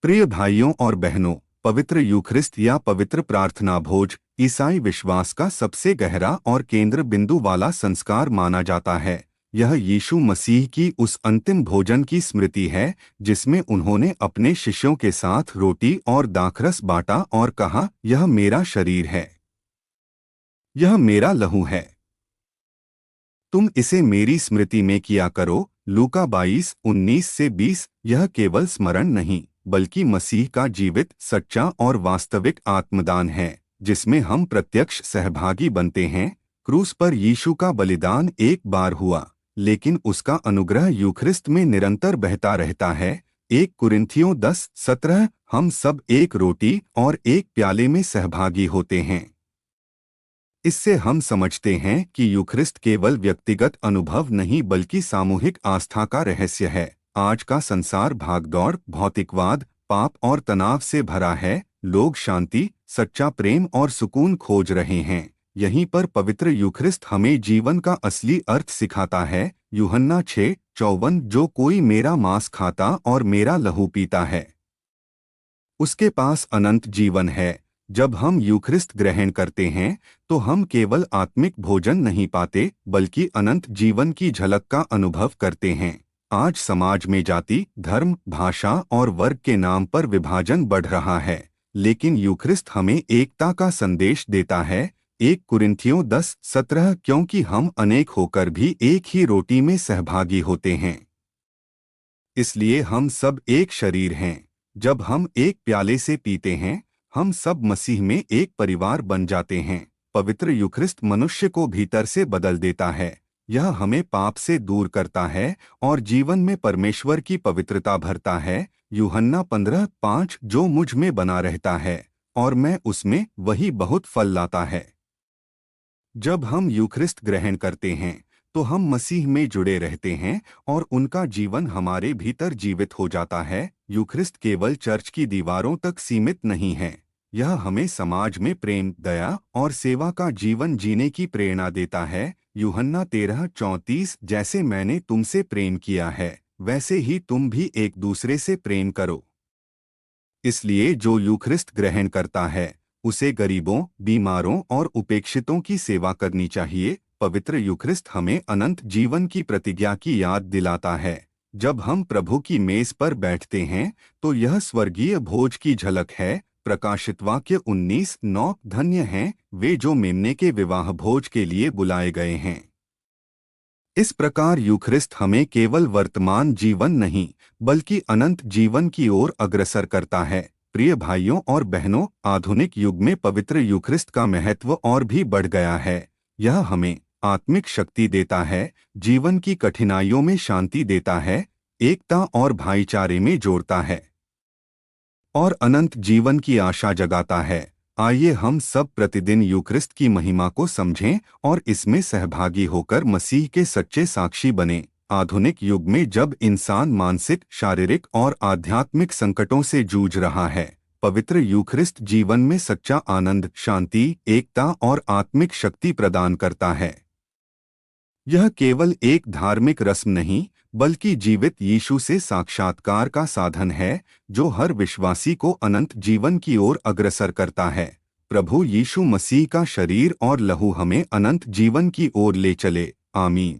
प्रिय भाइयों और बहनों, पवित्र यूखरिस्ट या पवित्र प्रार्थना भोज ईसाई विश्वास का सबसे गहरा और केंद्र बिंदु वाला संस्कार माना जाता है। यह यीशु मसीह की उस अंतिम भोजन की स्मृति है जिसमें उन्होंने अपने शिष्यों के साथ रोटी और दाखरस बांटा और कहा, यह मेरा शरीर है, यह मेरा लहू है, तुम इसे मेरी स्मृति में किया करो। लूका 22:19-20। यह केवल स्मरण नहीं बल्कि मसीह का जीवित, सच्चा और वास्तविक आत्मदान है जिसमें हम प्रत्यक्ष सहभागी बनते हैं। क्रूस पर यीशु का बलिदान एक बार हुआ, लेकिन उसका अनुग्रह यूखरिस्त में निरंतर बहता रहता है। 1 कुरिन्थियों 10:17। हम सब एक रोटी और एक प्याले में सहभागी होते हैं। इससे हम समझते हैं कि यूखरिस्त केवल व्यक्तिगत अनुभव नहीं बल्कि सामूहिक आस्था का रहस्य है। आज का संसार भागदौड़, भौतिकवाद, पाप और तनाव से भरा है। लोग शांति, सच्चा प्रेम और सुकून खोज रहे हैं। यहीं पर पवित्र यूखरिस्त हमें जीवन का असली अर्थ सिखाता है। यूहन्ना 6:54। जो कोई मेरा मांस खाता और मेरा लहू पीता है, उसके पास अनंत जीवन है। जब हम यूखरिस्त ग्रहण करते हैं तो हम केवल आत्मिक भोजन नहीं पाते बल्कि अनंत जीवन की झलक का अनुभव करते हैं। आज समाज में जाति, धर्म, भाषा और वर्ग के नाम पर विभाजन बढ़ रहा है, लेकिन यूखरिस्त हमें एकता का संदेश देता है। 1 कुरिन्थियों 10:17। क्योंकि हम अनेक होकर भी एक ही रोटी में सहभागी होते हैं, इसलिए हम सब एक शरीर हैं। जब हम एक प्याले से पीते हैं, हम सब मसीह में एक परिवार बन जाते हैं। पवित्र यूखरिस्त मनुष्य को भीतर से बदल देता है। यह हमें पाप से दूर करता है और जीवन में परमेश्वर की पवित्रता भरता है। यूहन्ना 15:5। जो मुझ में बना रहता है और मैं उसमें, वही बहुत फल लाता है। जब हम यूखरिस्त ग्रहण करते हैं तो हम मसीह में जुड़े रहते हैं और उनका जीवन हमारे भीतर जीवित हो जाता है। यूखरिस्त केवल चर्च की दीवारों तक सीमित नहीं है, यह हमें समाज में प्रेम, दया और सेवा का जीवन जीने की प्रेरणा देता है। यूहन्ना 13:34। जैसे मैंने तुमसे प्रेम किया है, वैसे ही तुम भी एक दूसरे से प्रेम करो। इसलिए जो यूखरिस्त ग्रहण करता है उसे गरीबों, बीमारों और उपेक्षितों की सेवा करनी चाहिए। पवित्र यूखरिस्त हमें अनंत जीवन की प्रतिज्ञा की याद दिलाता है। जब हम प्रभु की मेज पर बैठते हैं तो यह स्वर्गीय भोज की झलक है। प्रकाशित वाक्य 19:9। धन्य हैं वे जो मेमने के विवाह भोज के लिए बुलाए गए हैं। इस प्रकार यूखरिस्त हमें केवल वर्तमान जीवन नहीं बल्कि अनंत जीवन की ओर अग्रसर करता है। प्रिय भाइयों और बहनों, आधुनिक युग में पवित्र यूखरिस्त का महत्व और भी बढ़ गया है। यह हमें आत्मिक शक्ति देता है, जीवन की कठिनाइयों में शांति देता है, एकता और भाईचारे में जोड़ता है और अनंत जीवन की आशा जगाता है। आइए हम सब प्रतिदिन यूखरिस्त की महिमा को समझें और इसमें सहभागी होकर मसीह के सच्चे साक्षी बनें। आधुनिक युग में जब इंसान मानसिक, शारीरिक और आध्यात्मिक संकटों से जूझ रहा है, पवित्र यूखरिस्त जीवन में सच्चा आनंद, शांति, एकता और आत्मिक शक्ति प्रदान करता है। यह केवल एक धार्मिक रस्म नहीं बल्कि जीवित यीशु से साक्षात्कार का साधन है जो हर विश्वासी को अनंत जीवन की ओर अग्रसर करता है। प्रभु यीशु मसीह का शरीर और लहू हमें अनंत जीवन की ओर ले चले। आमीन।